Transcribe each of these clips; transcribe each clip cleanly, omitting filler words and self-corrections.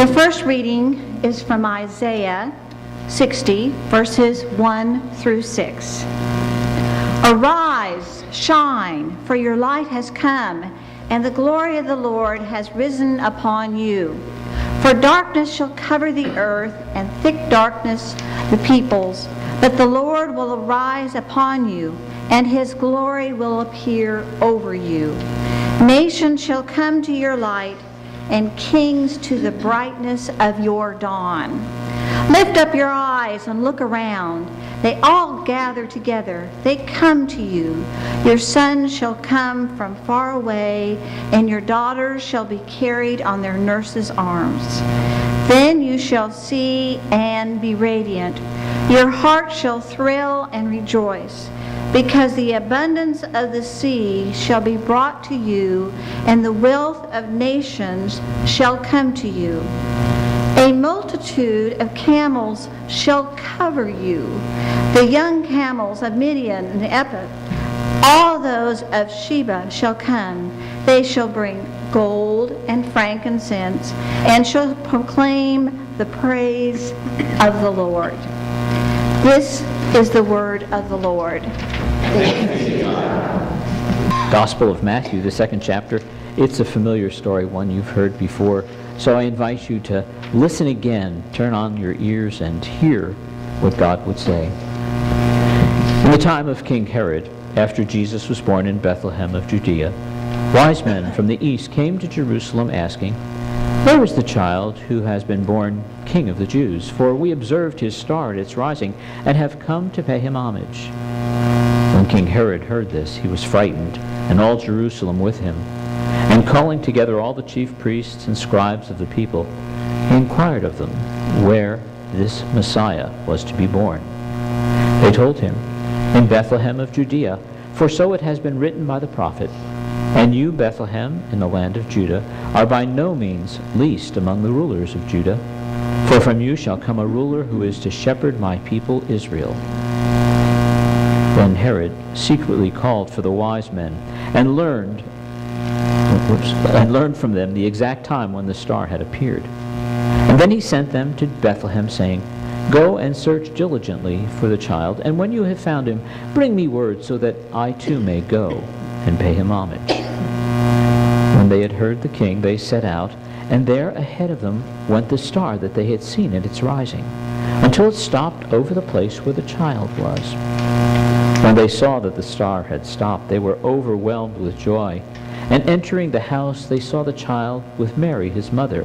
The first reading is from Isaiah 60, verses 1 through 6. Arise, shine, for your light has come, and the glory of the Lord has risen upon you. For darkness shall cover the earth, and thick darkness the peoples. But the Lord will arise upon you, and his glory will appear over you. Nations shall come to your light, and kings to the brightness of your dawn. Lift up your eyes and look around. They all gather together. They come to you. Your sons shall come from far away, and your daughters shall be carried on their nurses' arms. Then you shall see and be radiant. Your heart shall thrill and rejoice, because the abundance of the sea shall be brought to you, and the wealth of nations shall come to you. A multitude of camels shall cover you, the young camels of Midian and Ephah. All those of Sheba shall come. They shall bring gold and frankincense, and shall proclaim the praise of the Lord. This is the word of the Lord. Gospel of Matthew, the second chapter. It's a familiar story, one you've heard before. So I invite you to listen again, turn on your ears, and hear what God would say. In the time of King Herod, after Jesus was born in Bethlehem of Judea, wise men from the east came to Jerusalem asking, "Where is the child who has been born King of the Jews? For we observed his star at its rising, and have come to pay him homage." When King Herod heard this, he was frightened, and all Jerusalem with him. And calling together all the chief priests and scribes of the people, he inquired of them where this Messiah was to be born. They told him, "In Bethlehem of Judea, for so it has been written by the prophet, and you, Bethlehem, in the land of Judah, are by no means least among the rulers of Judah, for from you shall come a ruler who is to shepherd my people Israel." Then Herod secretly called for the wise men and learned from them the exact time when the star had appeared. And then he sent them to Bethlehem, saying, "Go and search diligently for the child, and when you have found him, bring me word so that I too may go and pay him homage." When they had heard the king, they set out, and there ahead of them went the star that they had seen at its rising, until it stopped over the place where the child was. When they saw that the star had stopped, they were overwhelmed with joy. And entering the house, they saw the child with Mary, his mother,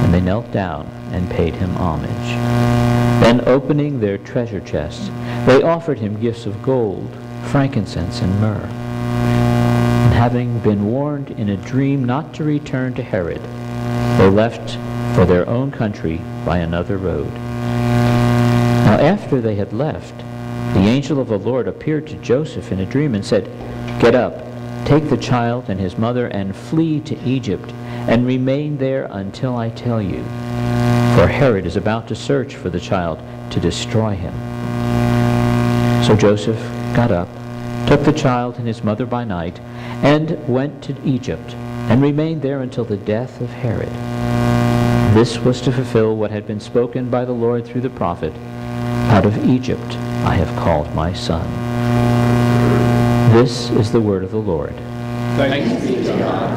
and they knelt down and paid him homage. Then, opening their treasure chests, they offered him gifts of gold, frankincense, and myrrh. And having been warned in a dream not to return to Herod, they left for their own country by another road. Now after they had left, the angel of the Lord appeared to Joseph in a dream and said, "Get up, take the child and his mother and flee to Egypt, and remain there until I tell you. For Herod is about to search for the child to destroy him." So Joseph got up, took the child and his mother by night, and went to Egypt, and remained there until the death of Herod. This was to fulfill what had been spoken by the Lord through the prophet, "Out of Egypt I have called my son." This is the word of the Lord. Thanks be to God.